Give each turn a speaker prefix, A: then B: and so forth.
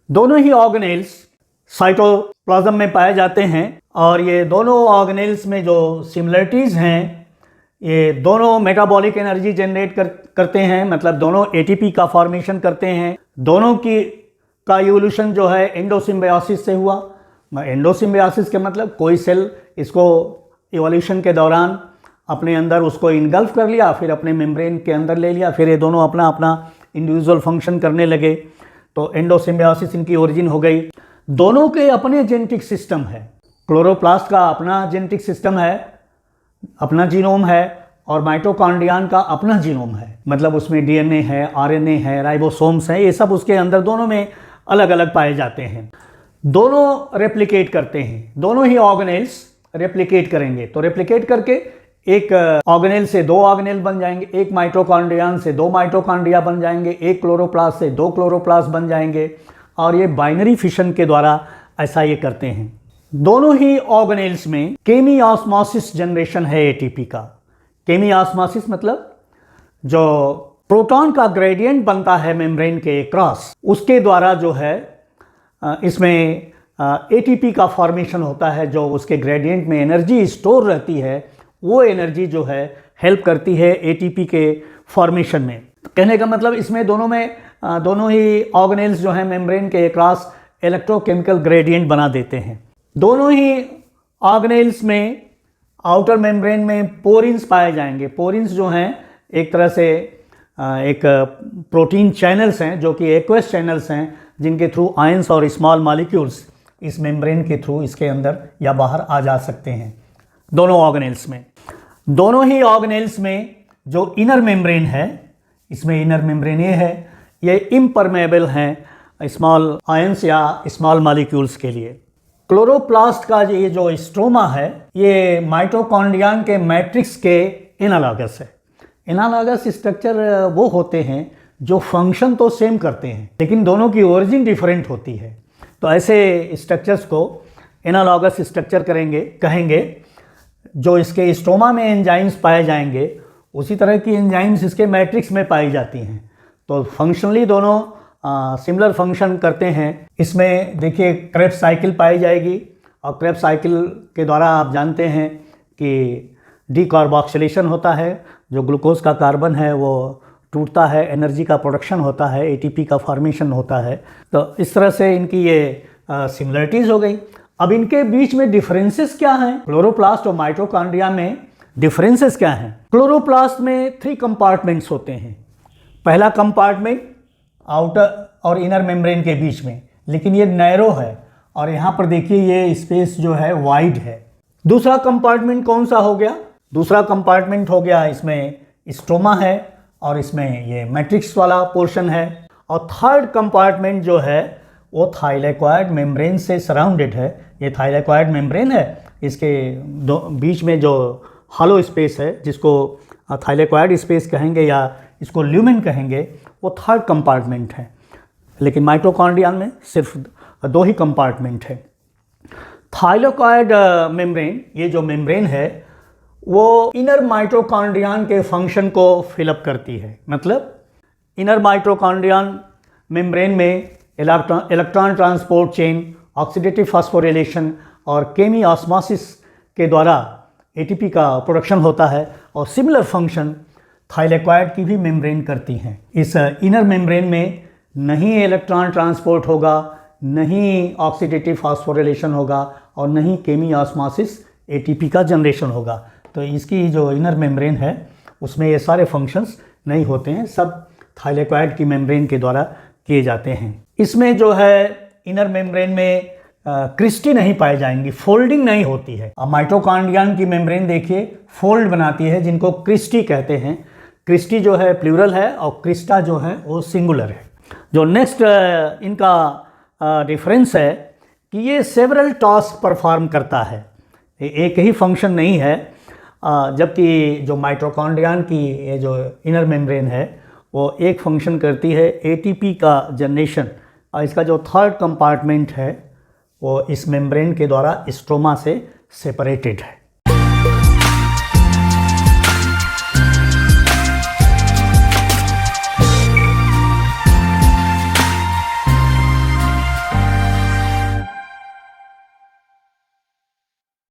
A: दोनों ही organelles cytoplasm में पाए जाते हैं और ये दोनों ऑर्गेनेल्स में जो सिमिलरिटीज़ हैं, ये दोनों मेटाबॉलिक एनर्जी जनरेट करते हैं, मतलब दोनों एटीपी का फॉर्मेशन करते हैं। दोनों का इवोल्यूशन जो है एंडोसिम्बायोसिस से हुआ। एंडोसिम्बायोसिस के मतलब कोई सेल इसको इवोल्यूशन के दौरान अपने अंदर उसको इनगल्फ कर लिया, फिर अपने मेम्ब्रेन के अंदर ले लिया, फिर ये दोनों अपना अपना इंडिविजुअल फंक्शन करने लगे, तो एंडोसिम्बायोसिस इनकी ओरिजिन हो गई। दोनों के अपने जेनेटिक सिस्टम है। क्लोरोप्लास्ट का अपना जेनेटिक सिस्टम है, अपना जीनोम है, और माइटोकॉन्ड्रियन का अपना जीनोम है, मतलब उसमें डीएनए है, आरएनए है, राइबोसोम्स हैं, ये सब उसके अंदर दोनों में अलग अलग पाए जाते हैं। दोनों रेप्लिकेट करते हैं, दोनों ही ऑर्गेनेल्स रेप्लिकेट करेंगे, तो रेप्लिकेट करके एक ऑर्गेनेल से दो ऑर्गेनेल बन जाएंगे, एक माइटोकॉन्ड्रियन से दो माइटोकॉन्ड्रिया बन जाएंगे, एक क्लोरोप्लास्ट से दो क्लोरोप्लास्ट बन जाएंगे, और ये बाइनरी फिशन के द्वारा ऐसा ये करते हैं। दोनों ही ऑर्गेनेल्स में केमिऑस्मोसिस जनरेशन है एटीपी का। केमिऑस्मोसिस मतलब जो प्रोटॉन का ग्रेडियंट बनता है मेम्ब्रेन के क्रॉस, उसके द्वारा जो है इसमें एटीपी का फॉर्मेशन होता है। जो उसके ग्रेडियंट में एनर्जी स्टोर रहती है, वो एनर्जी जो है हेल्प करती है एटीपी के फॉर्मेशन में। कहने का मतलब इसमें दोनों ही ऑर्गेनेल्स जो हैं मेम्ब्रेन के क्रॉस इलेक्ट्रोकेमिकल ग्रेडियंट बना देते हैं। दोनों ही ऑर्गेनेल्स में आउटर मेम्ब्रेन में पोरिन्स पाए जाएंगे। पोरिन्स जो हैं एक तरह से एक प्रोटीन चैनल्स हैं, जो कि एक्वस चैनल्स हैं, जिनके थ्रू आयंस और स्मॉल मॉलिक्यूल्स इस मेम्ब्रेन के थ्रू इसके अंदर या बाहर आ जा सकते हैं। दोनों ऑर्गेनेल्स में, दोनों ही ऑर्गेनेल्स में जो इनर मेम्ब्रेन है, इसमें इनर मेम्ब्रेन ये है, ये इम्परमेबल हैं स्मॉल आयंस या स्मॉल मॉलिक्यूल्स के लिए। क्लोरोप्लास्ट का ये जो स्ट्रोमा है, ये माइटोकॉन्ड्रियन के मैट्रिक्स के एनालॉगस है। एनालॉगस स्ट्रक्चर वो होते हैं जो फंक्शन तो सेम करते हैं, लेकिन दोनों की ओरिजिन डिफरेंट होती है। तो ऐसे स्ट्रक्चर्स को एनालॉगस स्ट्रक्चर कहेंगे। जो इसके स्ट्रोमा में एंजाइम्स पाए जाएंगे, उसी तरह की एंजाइम्स इसके मैट्रिक्स में पाई जाती हैं। तो फंक्शनली दोनों सिमिलर फंक्शन करते हैं। इसमें देखिए क्रेब्स साइकिल पाई जाएगी, और क्रेब्स साइकिल के द्वारा आप जानते हैं कि डीकार्बोक्सिलेशन होता है। जो ग्लूकोज का कार्बन है वो टूटता है, एनर्जी का प्रोडक्शन होता है, एटीपी का फॉर्मेशन होता है। तो इस तरह से इनकी ये सिमिलरिटीज़ हो गई। अब इनके बीच में डिफरेंसेस क्या हैं? क्लोरोप्लास्ट और माइटोकॉन्ड्रिया में डिफरेंसेस क्या हैं? क्लोरोप्लास्ट में 3 कंपार्टमेंट्स होते हैं। पहला कंपार्टमेंट आउटर और इनर मेम्ब्रेन के बीच में, लेकिन ये नैरो है, और यहाँ पर देखिए ये स्पेस जो है वाइड है। दूसरा कंपार्टमेंट कौन सा हो गया? दूसरा कंपार्टमेंट हो गया, इसमें स्ट्रोमा है और इसमें ये मैट्रिक्स वाला पोर्शन है। और थर्ड कंपार्टमेंट जो है वो थाइलेकोइड मेम्ब्रेन से सराउंडेड है। ये थाइलेकोइड मेम्ब्रेन है, इसके बीच में जो हॉलो स्पेस है, जिसको थाइलेकोइड स्पेस कहेंगे या इसको ल्यूमेन कहेंगे, वो थर्ड कंपार्टमेंट है। लेकिन माइटोकॉन्ड्रियन में सिर्फ 2 ही कंपार्टमेंट है। थाइलेकोइड मेम्ब्रेन, ये जो मेम्ब्रेन है वो इनर माइटोकॉन्ड्रियन के फंक्शन को फिलअप करती है। मतलब इनर माइटोकॉन्ड्रियन मेम्ब्रेन में electron transport chain, oxidative phosphorylation और केमिऑस्मोसिस के द्वारा एटीपी का प्रोडक्शन होता है, और सिमिलर फंक्शन थाइलेकोइड की भी मेम्ब्रेन करती हैं। इस इनर मेम्ब्रेन में नहीं इलेक्ट्रॉन ट्रांसपोर्ट होगा, नहीं ऑक्सीडेटिव फास्फोरिलेशन होगा, और नहीं केमिऑस्मोसिस एटीपी का जनरेशन होगा। तो इसकी जो इनर मेम्ब्रेन है उसमें ये सारे फंक्शंस नहीं होते हैं, सब थाइलेकोइड की मेम्ब्रेन के द्वारा किए जाते हैं। इसमें जो है इनर मेम्ब्रेन में क्रिस्टी नहीं पाई जाएंगी, फोल्डिंग नहीं होती है। अब माइटोकॉन्ड्रियन की मेम्ब्रेन देखिए फोल्ड बनाती है, जिनको क्रिस्टी कहते हैं। क्रिस्टी जो है प्लूरल है और क्रिस्टा जो है वो सिंगुलर है। जो नेक्स्ट इनका डिफरेंस है कि ये सेवरल टास्क परफॉर्म करता है, एक ही फंक्शन नहीं है। जबकि जो माइटोकॉन्ड्रियन की ये जो इनर मेम्ब्रेन है वो एक फंक्शन करती है, एटीपी का जनरेशन, और इसका जो थर्ड कंपार्टमेंट है वो इस मेम्ब्रेन के द्वारा स्ट्रोमा से सेपरेटेड है।